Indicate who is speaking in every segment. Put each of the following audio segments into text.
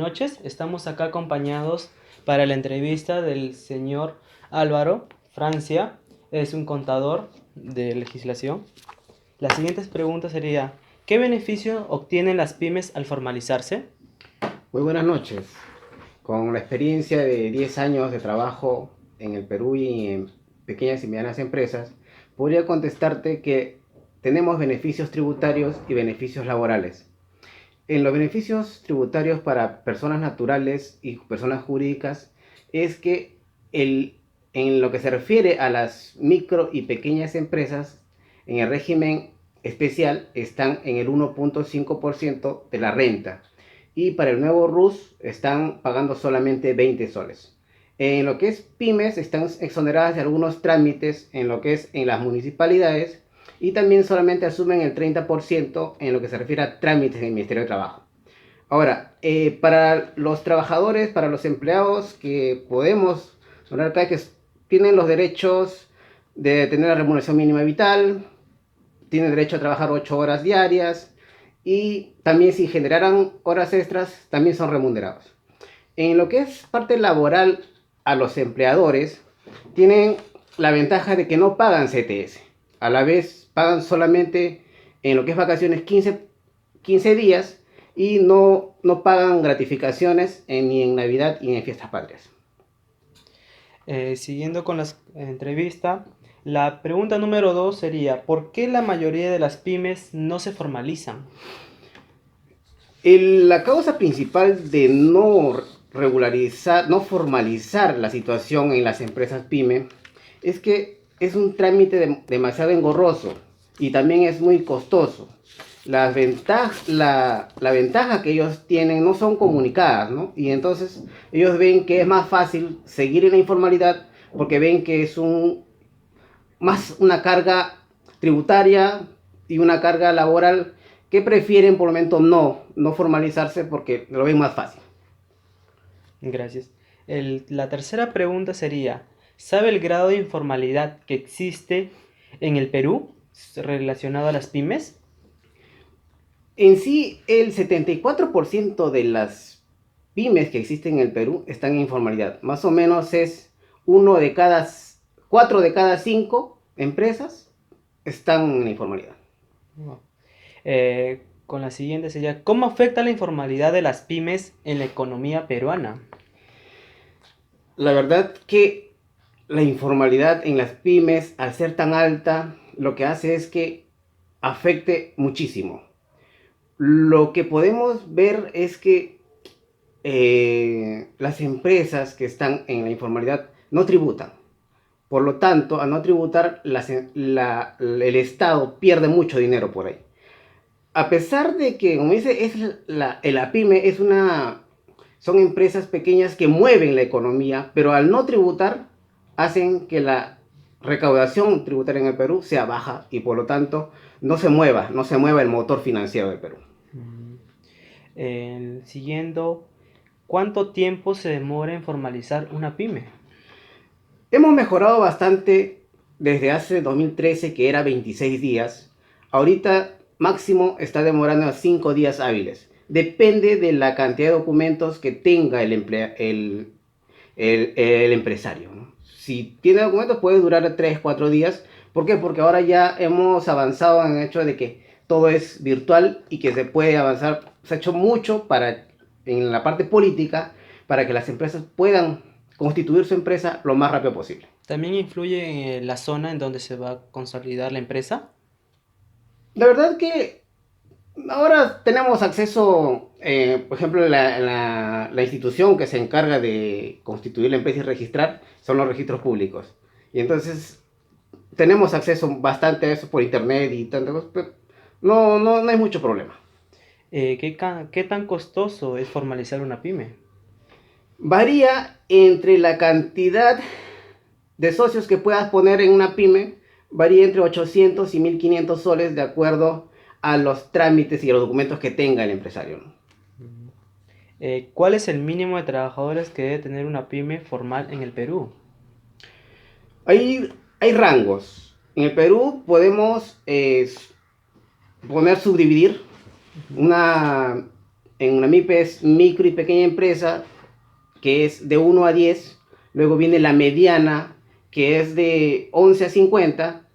Speaker 1: noches. Estamos acá acompañados para la entrevista del señor Álvaro Francia. Es un contador de legislación. Las siguientes preguntas serían: ¿qué beneficio obtienen las pymes al formalizarse?
Speaker 2: Muy buenas noches. Con la experiencia de 10 años de trabajo en el Perú y en pequeñas y medianas empresas, podría contestarte que tenemos beneficios tributarios y beneficios laborales. En los beneficios tributarios para personas naturales y personas jurídicas es que en lo que se refiere a las micro y pequeñas empresas, en el régimen especial están en el 1.5% de la renta, y para el nuevo RUS están pagando solamente 20 soles. En lo que es pymes están exoneradas de algunos trámites en lo que es en las municipalidades, y también solamente asumen el 30% en lo que se refiere a trámites en el Ministerio de Trabajo. Ahora, para los trabajadores, para los empleados que podemos hablar acá, que tienen los derechos de tener la remuneración mínima vital, tienen derecho a trabajar 8 horas diarias, y también si generaran horas extras, también son remunerados. En lo que es parte laboral, a los empleadores tienen la ventaja de que no pagan CTS. A la vez pagan solamente en lo que es vacaciones 15 días, y no pagan gratificaciones ni en Navidad ni en fiestas patrias.
Speaker 1: Siguiendo con la entrevista, la pregunta número 2 sería: ¿por qué la mayoría de las pymes no se formalizan?
Speaker 2: La causa principal de no regularizar, no formalizar la situación en las empresas pyme es que es un trámite demasiado engorroso y también es muy costoso. La ventaja que ellos tienen no son comunicadas, ¿no? Y entonces ellos ven que es más fácil seguir en la informalidad porque ven que es más una carga tributaria y una carga laboral, que prefieren por el momento no formalizarse porque lo ven más fácil.
Speaker 1: Gracias. La tercera pregunta sería: ¿sabe el grado de informalidad que existe en el Perú relacionado a las pymes?
Speaker 2: En sí, el 74% de las pymes que existen en el Perú están en informalidad. Más o menos es 4 de cada 5 empresas están en la informalidad.
Speaker 1: No. Con la siguiente sería: ¿cómo afecta la informalidad de las pymes en la economía peruana?
Speaker 2: La verdad que la informalidad en las pymes, al ser tan alta, lo que hace es que afecte muchísimo. Lo que podemos ver es que las empresas que están en la informalidad no tributan. Por lo tanto, al no tributar, el Estado pierde mucho dinero por ahí. A pesar de que, como dice, la pyme son empresas pequeñas que mueven la economía, pero al no tributar, hacen que la recaudación tributaria en el Perú sea baja, y por lo tanto no se mueva el motor financiero del Perú.
Speaker 1: Mm. Siguiendo, ¿cuánto tiempo se demora en formalizar una pyme?
Speaker 2: Hemos mejorado bastante desde hace 2013, que era 26 días. Ahorita máximo está demorando a 5 días hábiles. Depende de la cantidad de documentos que tenga el empresario, ¿no? Si tiene documentos puede durar 3 4 días. ¿Por qué? Porque ahora ya hemos avanzado en el hecho de que todo es virtual y que se puede avanzar. Se ha hecho mucho en la parte política para que las empresas puedan constituir su empresa lo más rápido posible.
Speaker 1: ¿También influye en la zona en donde se va a consolidar la empresa?
Speaker 2: La verdad que ahora tenemos acceso, por ejemplo, la institución que se encarga de constituir la empresa y registrar son los registros públicos. Y entonces tenemos acceso bastante a eso por internet y tantas cosas, pero no hay mucho problema.
Speaker 1: ¿Qué tan costoso es formalizar una pyme?
Speaker 2: Varía entre la cantidad de socios que puedas poner en una pyme, varía entre 800 y 1500 soles de acuerdo a los trámites y los documentos que tenga el empresario, ¿no?
Speaker 1: Mm. ¿Cuál es el mínimo de trabajadores que debe tener una pyme formal en el Perú?
Speaker 2: Hay rangos. En el Perú podemos subdividir
Speaker 1: Ujú.
Speaker 2: una En una MIPE es micro y pequeña empresa, que es de 1 a 10. Luego viene la mediana, que es de 11 a 50.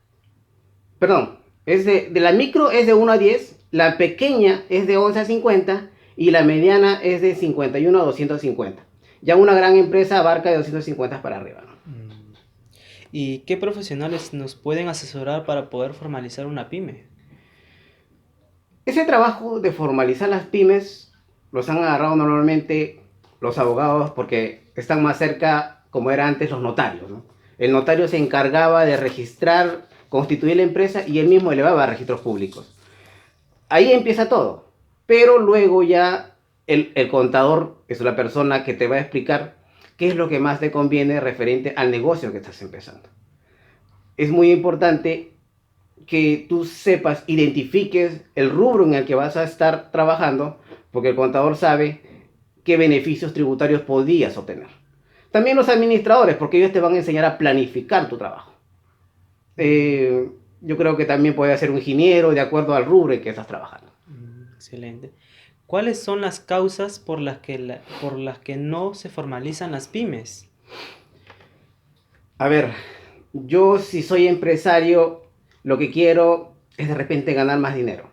Speaker 2: Perdón, de la micro es de 1 a 10, la pequeña es de 11 a 50 y la mediana es de 51 a 250. Ya una gran empresa abarca de 250 para arriba, ¿no?
Speaker 1: ¿Y qué profesionales nos pueden asesorar para poder formalizar una pyme?
Speaker 2: Ese trabajo de formalizar las pymes los han agarrado normalmente los abogados porque están más cerca, como era antes, los notarios, ¿no? El notario se encargaba de registrar, constituir la empresa y él mismo elevaba a registros públicos. Ahí empieza todo, pero luego ya el contador es la persona que te va a explicar qué es lo que más te conviene referente al negocio que estás empezando. Es muy importante que tú sepas, identifiques el rubro en el que vas a estar trabajando, porque el contador sabe qué beneficios tributarios podías obtener. También los administradores, porque ellos te van a enseñar a planificar tu trabajo. Yo creo que también puede ser un ingeniero de acuerdo al rubro en que estás trabajando.
Speaker 1: Excelente. ¿Cuáles son las causas por las que no se formalizan las pymes?
Speaker 2: A ver, yo si soy empresario, lo que quiero es de repente ganar más dinero.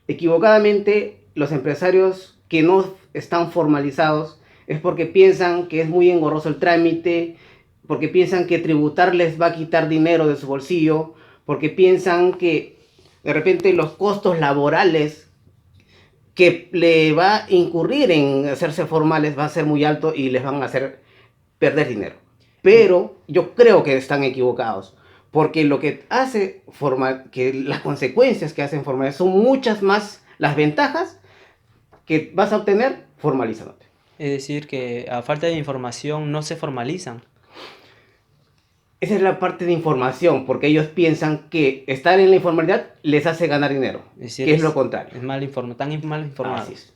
Speaker 2: Equivocadamente, los empresarios que no están formalizados es porque piensan que es muy engorroso el trámite, porque piensan que tributar les va a quitar dinero de su bolsillo, porque piensan que de repente los costos laborales que le va a incurrir en hacerse formales va a ser muy alto y les van a hacer perder dinero. Pero yo creo que están equivocados, porque lo que hace que las consecuencias que hacen formales son muchas más las ventajas que vas a obtener formalizándote.
Speaker 1: Es decir, que a falta de información no se formalizan.
Speaker 2: Esa es la parte de información, porque ellos piensan que estar en la informalidad les hace ganar dinero,
Speaker 1: Es decir,
Speaker 2: que es lo contrario.
Speaker 1: Es mal tan mal informado.
Speaker 2: Así es.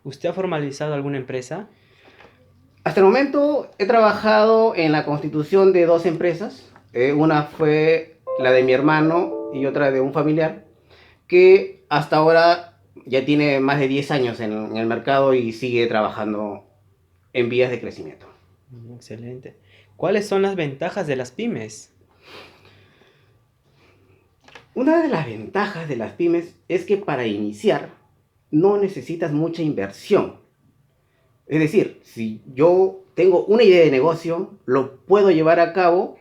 Speaker 1: ¿Usted ha formalizado alguna empresa?
Speaker 2: Hasta el momento he trabajado en la constitución de 2 empresas. Una fue la de mi hermano y otra de un familiar, que hasta ahora ya tiene más de 10 años en el mercado y sigue trabajando en vías de crecimiento.
Speaker 1: Excelente. ¿Cuáles son las ventajas de las pymes?
Speaker 2: Una de las ventajas de las pymes es que para iniciar no necesitas mucha inversión. Es decir, si yo tengo una idea de negocio, lo puedo llevar a cabo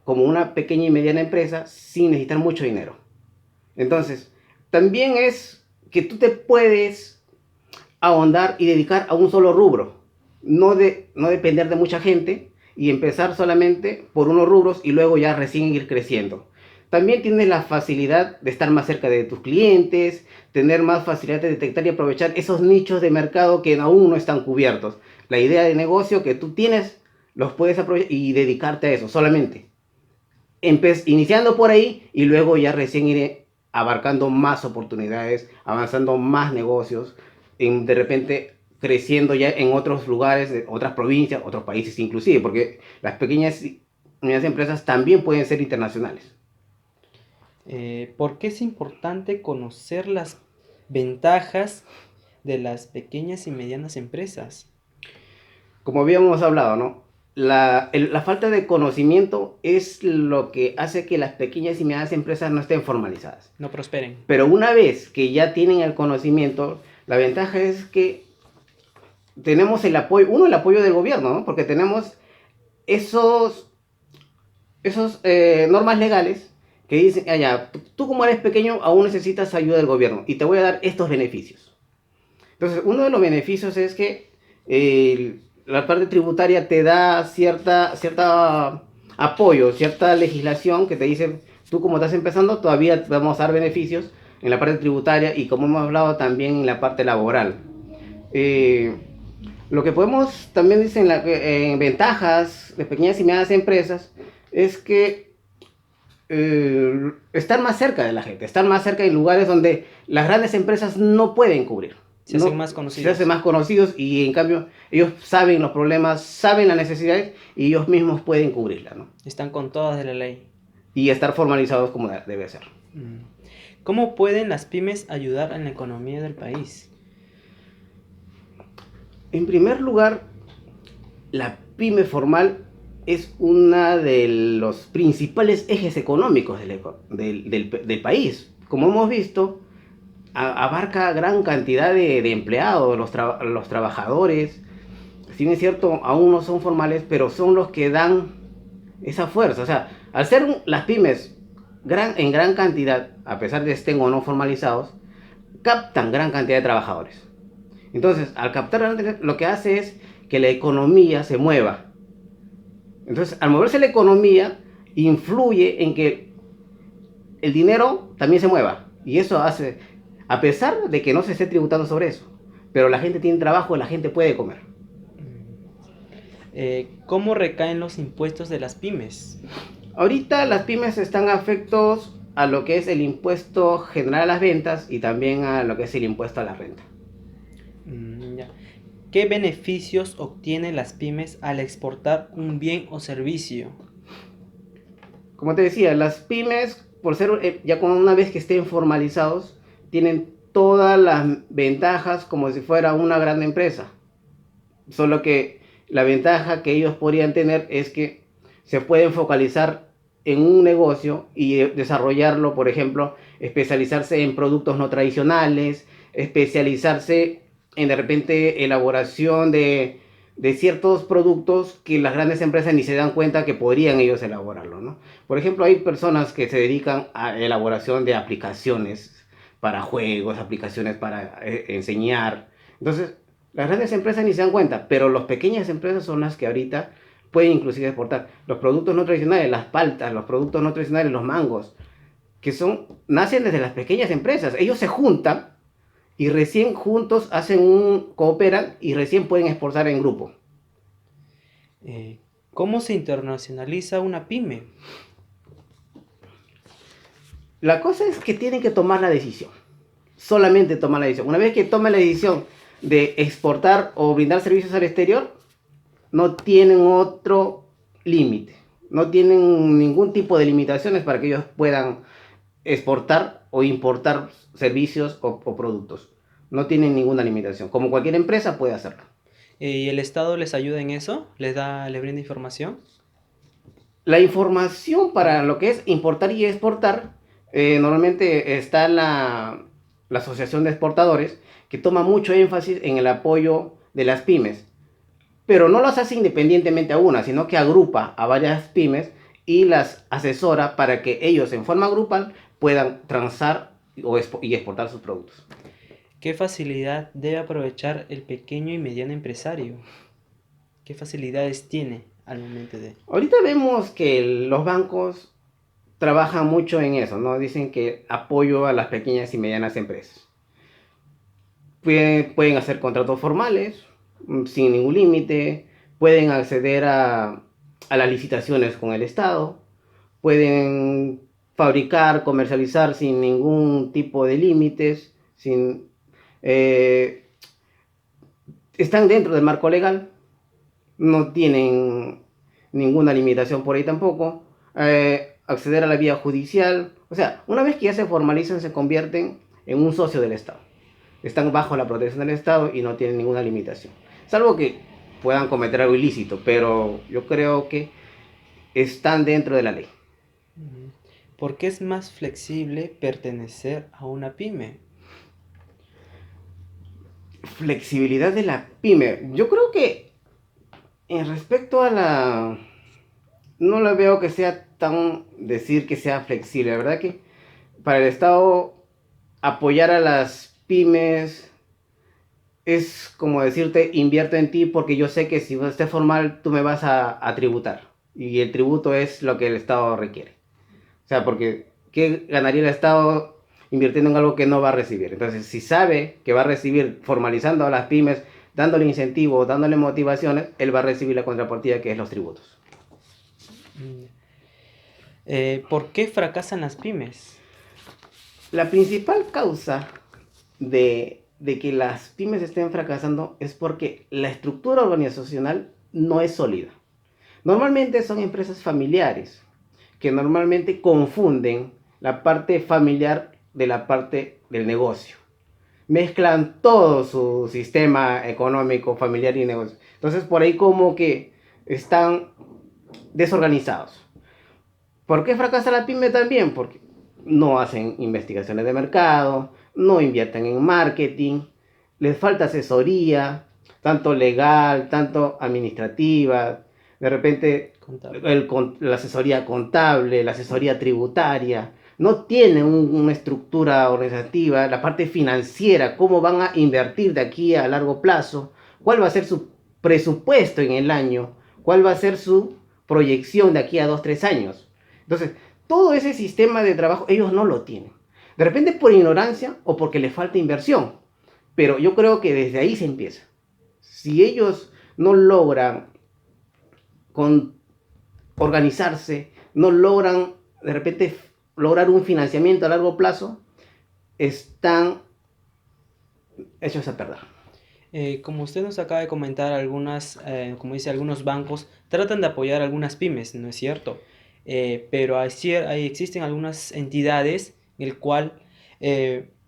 Speaker 2: como una pequeña y mediana empresa sin necesitar mucho dinero. Entonces, también es que tú te puedes ahondar y dedicar a un solo rubro. No depender de mucha gente y empezar solamente por unos rubros y luego ya recién ir creciendo. También tienes la facilidad de estar más cerca de tus clientes, tener más facilidad de detectar y aprovechar esos nichos de mercado que aún no están cubiertos. La idea de negocio que tú tienes, los puedes aprovechar y dedicarte a eso solamente. Iniciando por ahí y luego ya recién ir abarcando más oportunidades, avanzando más negocios, de repente creciendo ya en otros lugares, otras provincias, otros países inclusive, porque las pequeñas y medianas empresas también pueden ser internacionales.
Speaker 1: ¿Por qué es importante conocer las ventajas de las pequeñas y medianas empresas?
Speaker 2: Como habíamos hablado, ¿no? La falta de conocimiento es lo que hace que las pequeñas y medianas empresas no estén formalizadas.
Speaker 1: No prosperen.
Speaker 2: Pero una vez que ya tienen el conocimiento, la ventaja es que tenemos el apoyo del gobierno, ¿no? Porque tenemos esos normas legales que dicen, ya, tú como eres pequeño aún necesitas ayuda del gobierno y te voy a dar estos beneficios. Entonces, uno de los beneficios es que la parte tributaria te da cierta apoyo, cierta legislación que te dice, tú como estás empezando, todavía te vamos a dar beneficios en la parte tributaria y como hemos hablado también en la parte laboral. Lo que podemos también dicen en ventajas de pequeñas y medianas empresas es que estar más cerca de la gente, estar más cerca de lugares donde las grandes empresas no pueden cubrir.
Speaker 1: Se hacen más conocidos.
Speaker 2: Se hacen más conocidos y en cambio ellos saben los problemas, saben las necesidades y ellos mismos pueden cubrirlas, ¿no?
Speaker 1: Están con todas de la ley.
Speaker 2: Y estar formalizados como debe ser.
Speaker 1: ¿Cómo pueden las pymes ayudar en la economía del país?
Speaker 2: En primer lugar, la pyme formal es uno de los principales ejes económicos del país. Como hemos visto, abarca gran cantidad de empleados, los trabajadores. Si bien es cierto, aún no son formales, pero son los que dan esa fuerza. O sea, al ser las pymes en gran cantidad, a pesar de que estén o no formalizados, captan gran cantidad de trabajadores. Entonces, al captar, lo que hace es que la economía se mueva. Entonces, al moverse la economía, influye en que el dinero también se mueva. Y eso hace, a pesar de que no se esté tributando sobre eso, pero la gente tiene trabajo y la gente puede comer.
Speaker 1: ¿Cómo recaen los impuestos de las pymes?
Speaker 2: Ahorita las pymes están afectos a lo que es el impuesto general a las ventas y también a lo que es el impuesto a la renta.
Speaker 1: Ya. ¿Qué beneficios obtienen las pymes al exportar un bien o servicio?
Speaker 2: Como te decía, las pymes, por ser ya con una vez que estén formalizados, tienen todas las ventajas como si fuera una gran empresa. Solo que la ventaja que ellos podrían tener es que se pueden focalizar en un negocio y desarrollarlo, por ejemplo, especializarse en productos no tradicionales, especializarse en de repente elaboración de ciertos productos que las grandes empresas ni se dan cuenta que podrían ellos elaborarlo, ¿no? Por ejemplo, hay personas que se dedican a elaboración de aplicaciones para juegos, aplicaciones para enseñar. Entonces, las grandes empresas ni se dan cuenta, pero las pequeñas empresas son las que ahorita pueden inclusive exportar. Los productos no tradicionales, las paltas, los productos no tradicionales, los mangos, nacen desde las pequeñas empresas. Ellos se juntan y recién juntos cooperan y recién pueden exportar en grupo.
Speaker 1: ¿Cómo se internacionaliza una pyme?
Speaker 2: La cosa es que tienen que tomar la decisión. Solamente tomar la decisión. Una vez que toman la decisión de exportar o brindar servicios al exterior, no tienen otro límite. No tienen ningún tipo de limitaciones para que ellos puedan exportar o importar servicios o productos. No tienen ninguna limitación. Como cualquier empresa puede hacerlo.
Speaker 1: ¿Y el Estado les ayuda en eso? ¿Les brinda información?
Speaker 2: La información para lo que es importar y exportar, normalmente está la Asociación de Exportadores, que toma mucho énfasis en el apoyo de las pymes, pero no las hace independientemente a una, sino que agrupa a varias pymes y las asesora para que ellos en forma grupal puedan transar y exportar sus productos.
Speaker 1: ¿Qué facilidad debe aprovechar el pequeño y mediano empresario? ¿Qué facilidades tiene al momento de...?
Speaker 2: Ahorita vemos que los bancos trabajan mucho en eso, ¿no? Dicen que apoyo a las pequeñas y medianas empresas. Pueden hacer contratos formales, sin ningún límite, pueden acceder a las licitaciones con el Estado, pueden fabricar, comercializar sin ningún tipo de límites, eh, están dentro del marco legal, no tienen ninguna limitación por ahí tampoco, acceder a la vía judicial. O sea, una vez que ya se formalizan, se convierten en un socio del Estado. Están bajo la protección del Estado y no tienen ninguna limitación. Salvo que puedan cometer algo ilícito, pero yo creo que están dentro de la ley.
Speaker 1: ¿Por qué es más flexible pertenecer a una pyme?
Speaker 2: Flexibilidad de la pyme. Yo creo que en respecto a la... No lo veo que sea tan decir que sea flexible. La verdad que para el Estado apoyar a las pymes es como decirte, invierto en ti porque yo sé que si estés formal tú me vas a tributar. Y el tributo es lo que el Estado requiere. O sea, porque ¿qué ganaría el Estado invirtiendo en algo que no va a recibir? Entonces, si sabe que va a recibir formalizando a las pymes, dándole incentivos, dándole motivaciones, él va a recibir la contrapartida que es los tributos.
Speaker 1: ¿Por qué fracasan las pymes?
Speaker 2: La principal causa de que las pymes estén fracasando es porque la estructura organizacional no es sólida. Normalmente son empresas familiares que normalmente confunden la parte familiar de la parte del negocio. mezclan todo su sistema económico, familiar y negocio. Entonces por ahí como que están desorganizados. ¿Por qué fracasa la pyme también? Porque no hacen investigaciones de mercado, no invierten en marketing, les falta asesoría, tanto legal, tanto administrativa, de repente
Speaker 1: Contable.
Speaker 2: la asesoría contable, la asesoría tributaria, no tienen una estructura organizativa, la parte financiera, cómo van a invertir de aquí a largo plazo, cuál va a ser su presupuesto en el año, cuál va a ser su proyección de aquí a 2, 3 años. Entonces, todo ese sistema de trabajo ellos no lo tienen. De repente por ignorancia o porque les falta inversión. Pero yo creo que desde ahí se empieza. Si ellos no logran con organizarse, no logran de repente lograr un financiamiento a largo plazo, están hechos a perder.
Speaker 1: Como usted nos acaba de comentar, como dice, algunos bancos tratan de apoyar a algunas pymes, ¿no es cierto? Pero existen algunas entidades en el cual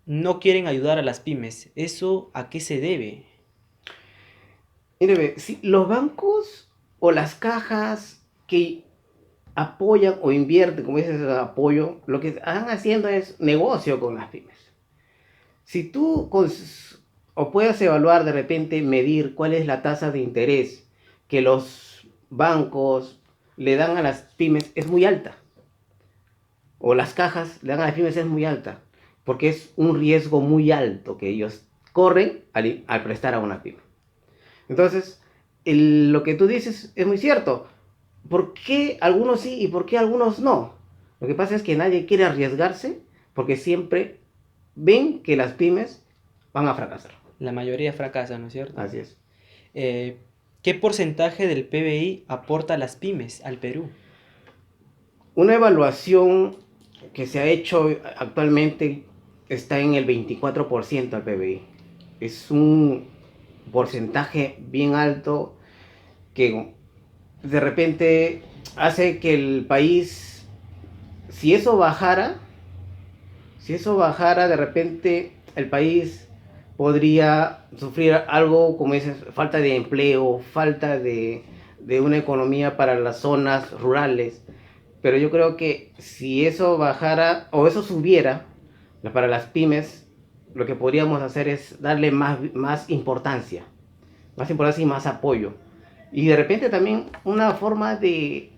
Speaker 1: no quieren ayudar a las pymes. ¿Eso a qué se debe?
Speaker 2: Mire, si los bancos o las cajas que apoyan o invierten, como dices, apoyo, lo que están haciendo es negocio con las pymes. Si tú o puedes evaluar de repente, medir cuál es la tasa de interés que los bancos le dan a las pymes, es muy alta. O las cajas le dan a las pymes, es muy alta. Porque es un riesgo muy alto que ellos corren al prestar a una pyme. Entonces, lo que tú dices es muy cierto. ¿Por qué algunos sí y por qué algunos no? Lo que pasa es que nadie quiere arriesgarse porque siempre ven que las pymes van a fracasar.
Speaker 1: La mayoría fracasa, ¿no es cierto?
Speaker 2: Así es.
Speaker 1: Eh, ¿Qué porcentaje del PBI aporta las pymes al Perú?
Speaker 2: Una evaluación que se ha hecho actualmente está en el 24% del PBI. Es un porcentaje bien alto que de repente hace que el país, si eso bajara, de repente el país podría sufrir algo, como dices, falta de empleo, falta de una economía para las zonas rurales. Pero yo creo que si eso bajara o eso subiera para las pymes, lo que podríamos hacer es darle más importancia y más apoyo. Y de repente también una forma de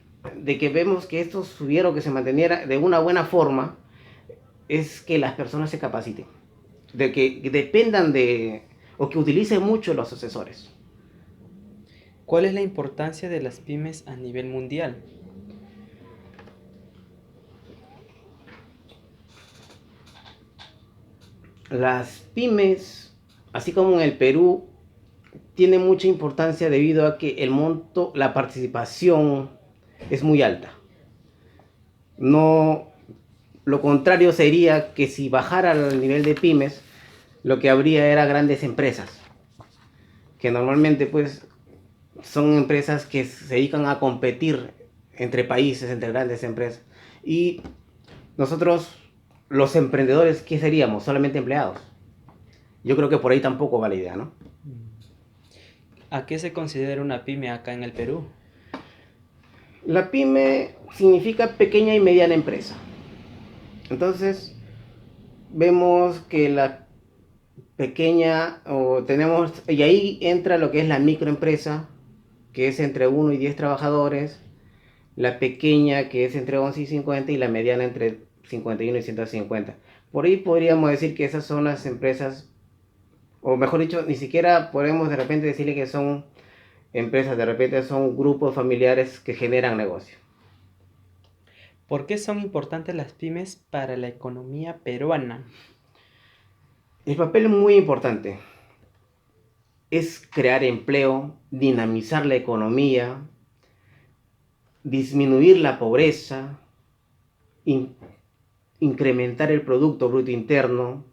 Speaker 2: que vemos que esto subiera o que se manteniera de una buena forma es que las personas se capaciten, de que dependan de o que utilicen mucho los asesores.
Speaker 1: ¿Cuál es la importancia de las pymes a nivel mundial?
Speaker 2: Las pymes, así como en el Perú, tienen mucha importancia debido a que el monto, la participación es muy alta. No, lo contrario sería que si bajara el nivel de pymes, lo que habría era grandes empresas, que normalmente pues son empresas que se dedican a competir entre países, entre grandes empresas. Y nosotros, los emprendedores, ¿qué seríamos? Solamente empleados. Yo creo que por ahí tampoco va la idea, ¿no?
Speaker 1: ¿A qué se considera una pyme acá en el Perú?
Speaker 2: La pyme significa pequeña y mediana empresa. Entonces, vemos que la pequeña, y ahí entra lo que es la microempresa, que es entre 1 y 10 trabajadores, la pequeña, que es entre 11 y 50, y la mediana entre 51 y 150. Por ahí podríamos decir que esas son las empresas, o mejor dicho, ni siquiera podemos de repente decirle que son empresas, de repente son grupos familiares que generan negocio.
Speaker 1: ¿Por qué son importantes las pymes para la economía peruana?
Speaker 2: El papel muy importante es crear empleo, dinamizar la economía, disminuir la pobreza, in- incrementar el Producto Bruto Interno.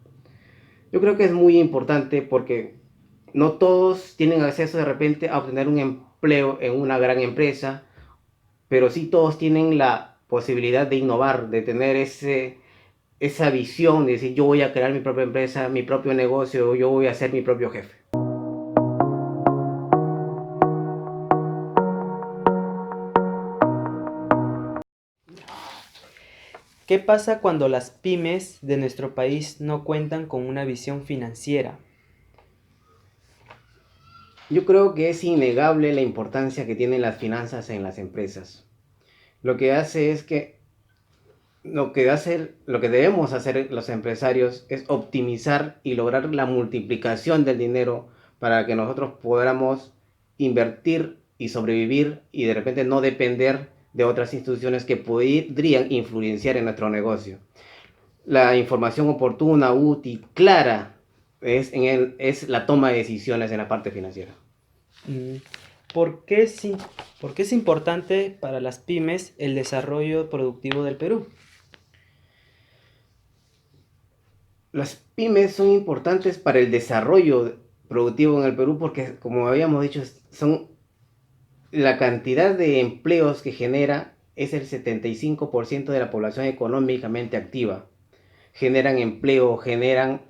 Speaker 2: Yo creo que es muy importante porque no todos tienen acceso de repente a obtener un empleo en una gran empresa, pero sí todos tienen la posibilidad de innovar, de tener esa visión de decir yo voy a crear mi propia empresa, mi propio negocio, yo voy a ser mi propio jefe.
Speaker 1: ¿Qué pasa cuando las pymes de nuestro país no cuentan con una visión financiera?
Speaker 2: Yo creo que es innegable la importancia que tienen las finanzas en las empresas. Lo que hace es que lo que debemos hacer los empresarios es optimizar y lograr la multiplicación del dinero para que nosotros podamos invertir y sobrevivir y de repente no depender de otras instituciones que podrían influenciar en nuestro negocio. La información oportuna, útil, clara es la toma de decisiones en la parte financiera.
Speaker 1: Mm, ¿Por qué es importante para las pymes el desarrollo productivo del Perú?
Speaker 2: Las pymes son importantes para el desarrollo productivo en el Perú porque, como habíamos dicho, son la cantidad de empleos que genera es el 75% de la población económicamente activa. Generan empleo, generan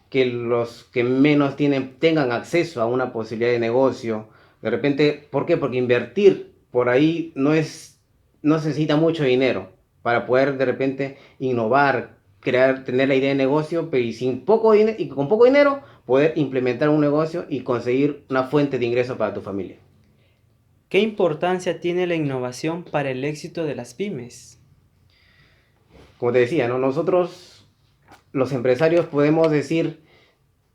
Speaker 2: que los que menos tienen tengan acceso a una posibilidad de negocio. De repente, ¿por qué? Porque invertir por ahí no se necesita mucho dinero para poder de repente innovar, crear, tener la idea de negocio, pero y con poco dinero poder implementar un negocio y conseguir una fuente de ingreso para tu familia.
Speaker 1: ¿Qué importancia tiene la innovación para el éxito de las pymes?
Speaker 2: Como te decía, ¿no? Nosotros los empresarios podemos decir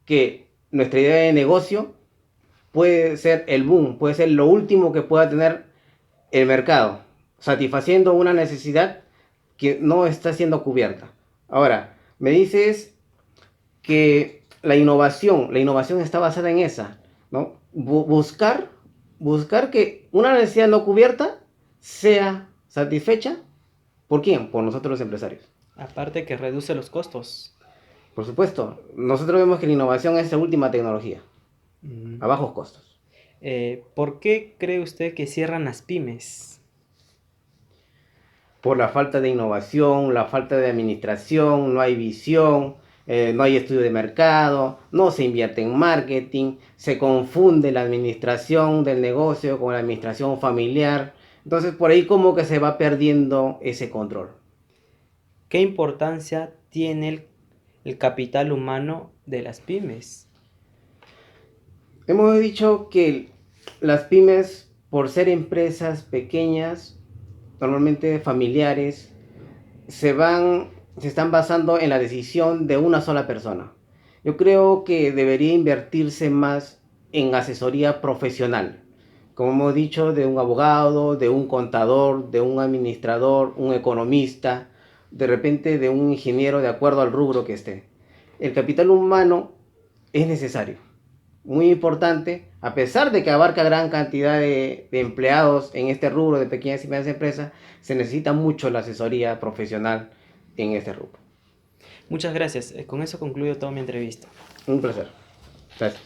Speaker 2: que nuestra idea de negocio puede ser el boom, puede ser lo último que pueda tener el mercado, satisfaciendo una necesidad que no está siendo cubierta. Ahora, me dices que la innovación está basada en esa, ¿no? Buscar que una necesidad no cubierta sea satisfecha. ¿Por quién? Por nosotros los empresarios.
Speaker 1: Aparte que reduce los costos.
Speaker 2: Por supuesto, nosotros vemos que la innovación es la última tecnología,
Speaker 1: Mm.
Speaker 2: a bajos costos.
Speaker 1: ¿Por qué cree usted que cierran las pymes?
Speaker 2: Por la falta de innovación, la falta de administración, no hay visión, no hay estudio de mercado, no se invierte en marketing, se confunde la administración del negocio con la administración familiar. Entonces por ahí como que se va perdiendo ese control.
Speaker 1: ¿Qué importancia tiene el capital humano de las pymes?
Speaker 2: Hemos dicho que las pymes, por ser empresas pequeñas, normalmente familiares, se están basando en la decisión de una sola persona. Yo creo que debería invertirse más en asesoría profesional, como hemos dicho, de un abogado, de un contador, de un administrador, un economista, de repente de un ingeniero de acuerdo al rubro que esté. El capital humano es necesario, muy importante, a pesar de que abarca gran cantidad de empleados en este rubro de pequeñas y medianas empresas, se necesita mucho la asesoría profesional en este rubro.
Speaker 1: Muchas gracias. Con eso concluyo toda mi entrevista.
Speaker 2: Un placer. Gracias.